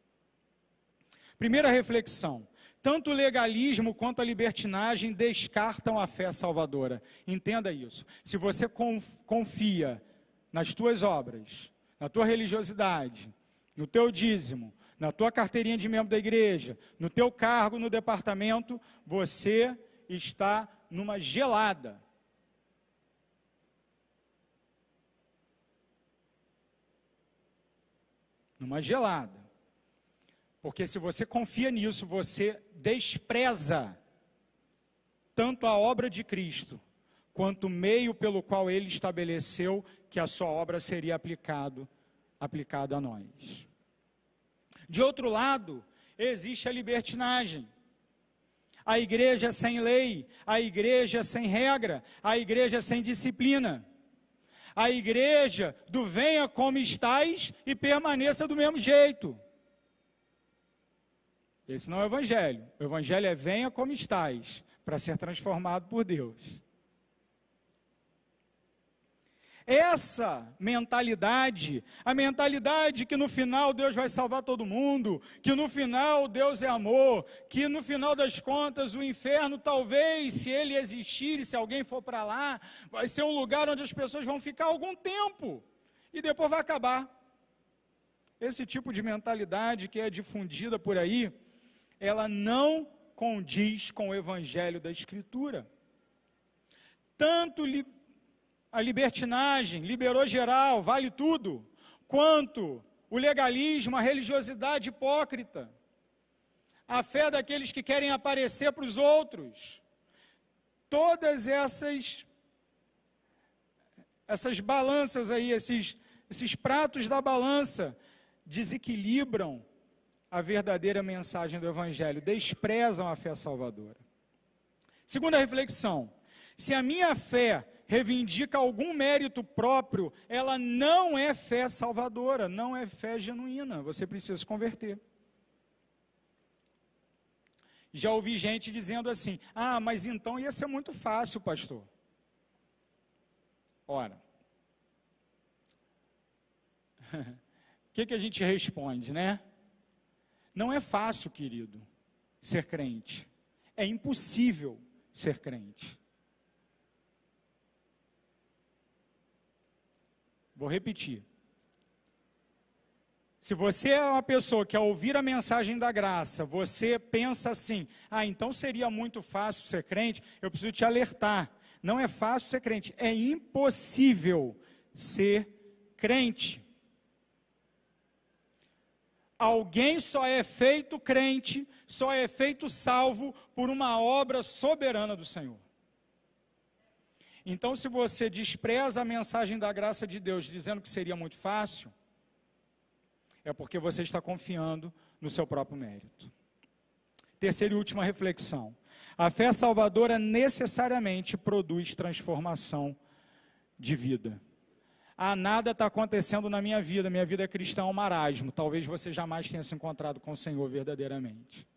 Primeira reflexão: tanto o legalismo quanto a libertinagem descartam a fé salvadora. Entenda isso. Se você confia nas tuas obras, na tua religiosidade, no teu dízimo, na tua carteirinha de membro da igreja, no teu cargo no departamento, você está numa gelada. Numa gelada. Porque se você confia nisso, você despreza tanto a obra de Cristo, quanto o meio pelo qual Ele estabeleceu que a sua obra seria aplicada a nós. De outro lado, existe a libertinagem. A igreja sem lei, a igreja sem regra, a igreja sem disciplina. A igreja do venha como estás e permaneça do mesmo jeito. Esse não é o evangelho. O evangelho é venha como estás, para ser transformado por Deus. Essa mentalidade, a mentalidade que no final Deus vai salvar todo mundo, que no final Deus é amor, que no final das contas o inferno talvez, se ele existir e se alguém for para lá, vai ser um lugar onde as pessoas vão ficar algum tempo e depois vai acabar. Esse tipo de mentalidade que é difundida por aí, ela não condiz com o evangelho da Escritura. Tanto a libertinagem, liberou geral, vale tudo, quanto o legalismo, a religiosidade hipócrita, a fé daqueles que querem aparecer para os outros, todas essas balanças aí, esses pratos da balança, desequilibram a verdadeira mensagem do Evangelho, desprezam a fé salvadora. Segunda reflexão, se a minha fé reivindica algum mérito próprio, ela não é fé salvadora, não é fé genuína, você precisa se converter. Já ouvi gente dizendo assim, mas então ia ser muito fácil, pastor. Ora, o que a gente responde, né? Não é fácil, querido, ser crente. É impossível ser crente. Vou repetir. Se você é uma pessoa que ao ouvir a mensagem da graça, você pensa assim, então seria muito fácil ser crente, eu preciso te alertar. Não é fácil ser crente, é impossível ser crente. Alguém só é feito crente, só é feito salvo por uma obra soberana do Senhor. Então, se você despreza a mensagem da graça de Deus, dizendo que seria muito fácil, é porque você está confiando no seu próprio mérito. Terceira e última reflexão. A fé salvadora necessariamente produz transformação de vida. Nada está acontecendo na minha vida é cristã, é um marasmo. Talvez você jamais tenha se encontrado com o Senhor verdadeiramente.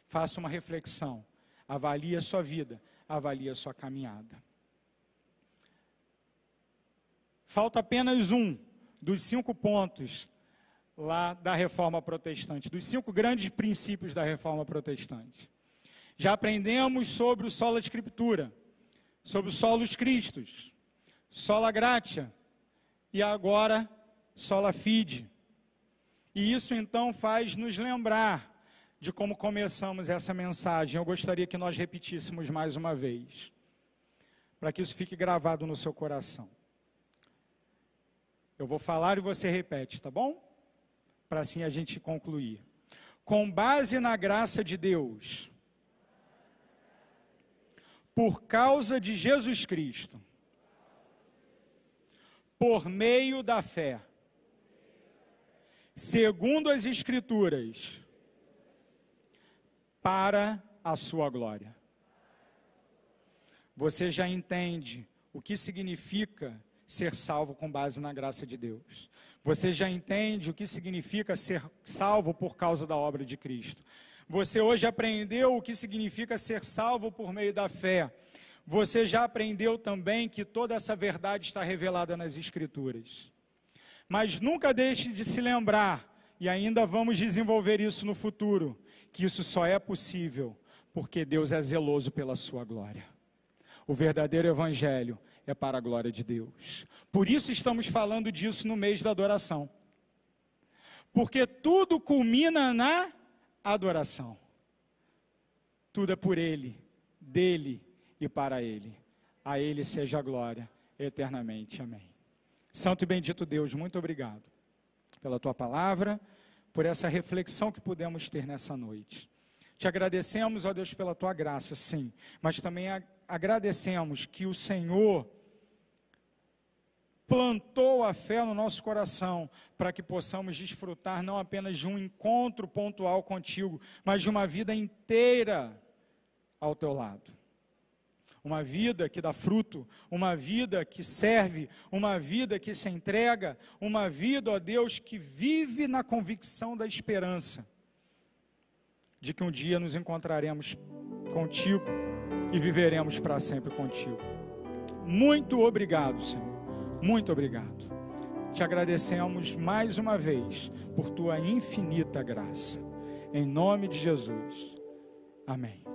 Faça uma reflexão, avalie a sua vida, avalie a sua caminhada. Falta apenas um dos 5 pontos lá da Reforma Protestante, dos 5 grandes princípios da Reforma Protestante. Já aprendemos sobre o sola scriptura, sobre o solus Christus, sola gratia, e agora sola fide. E isso então faz nos lembrar de como começamos essa mensagem. Eu gostaria que nós repetíssemos mais uma vez, para que isso fique gravado no seu coração. Eu vou falar e você repete, tá bom? Para assim a gente concluir. Com base na graça de Deus, por causa de Jesus Cristo, por meio da fé, segundo as Escrituras, para a sua glória. Você já entende o que significa ser salvo com base na graça de Deus. Você já entende o que significa ser salvo por causa da obra de Cristo. Você hoje aprendeu o que significa ser salvo por meio da fé. Você já aprendeu também que toda essa verdade está revelada nas Escrituras. Mas nunca deixe de se lembrar, e ainda vamos desenvolver isso no futuro, que isso só é possível porque Deus é zeloso pela sua glória. O verdadeiro evangelho é para a glória de Deus. Por isso estamos falando disso no mês da adoração. Porque tudo culmina na adoração. Tudo é por Ele, dele e para Ele. A Ele seja a glória eternamente. Amém. Santo e bendito Deus, muito obrigado pela Tua palavra, por essa reflexão que pudemos ter nessa noite. Te agradecemos, ó Deus, pela Tua graça, sim, mas também agradecemos que o Senhor plantou a fé no nosso coração, para que possamos desfrutar não apenas de um encontro pontual contigo, mas de uma vida inteira ao teu lado. Uma vida que dá fruto, uma vida que serve, uma vida que se entrega, uma vida, ó Deus, que vive na convicção da esperança, de que um dia nos encontraremos contigo e viveremos para sempre contigo. Muito obrigado, Senhor, muito obrigado. Te agradecemos mais uma vez por tua infinita graça. Em nome de Jesus, amém.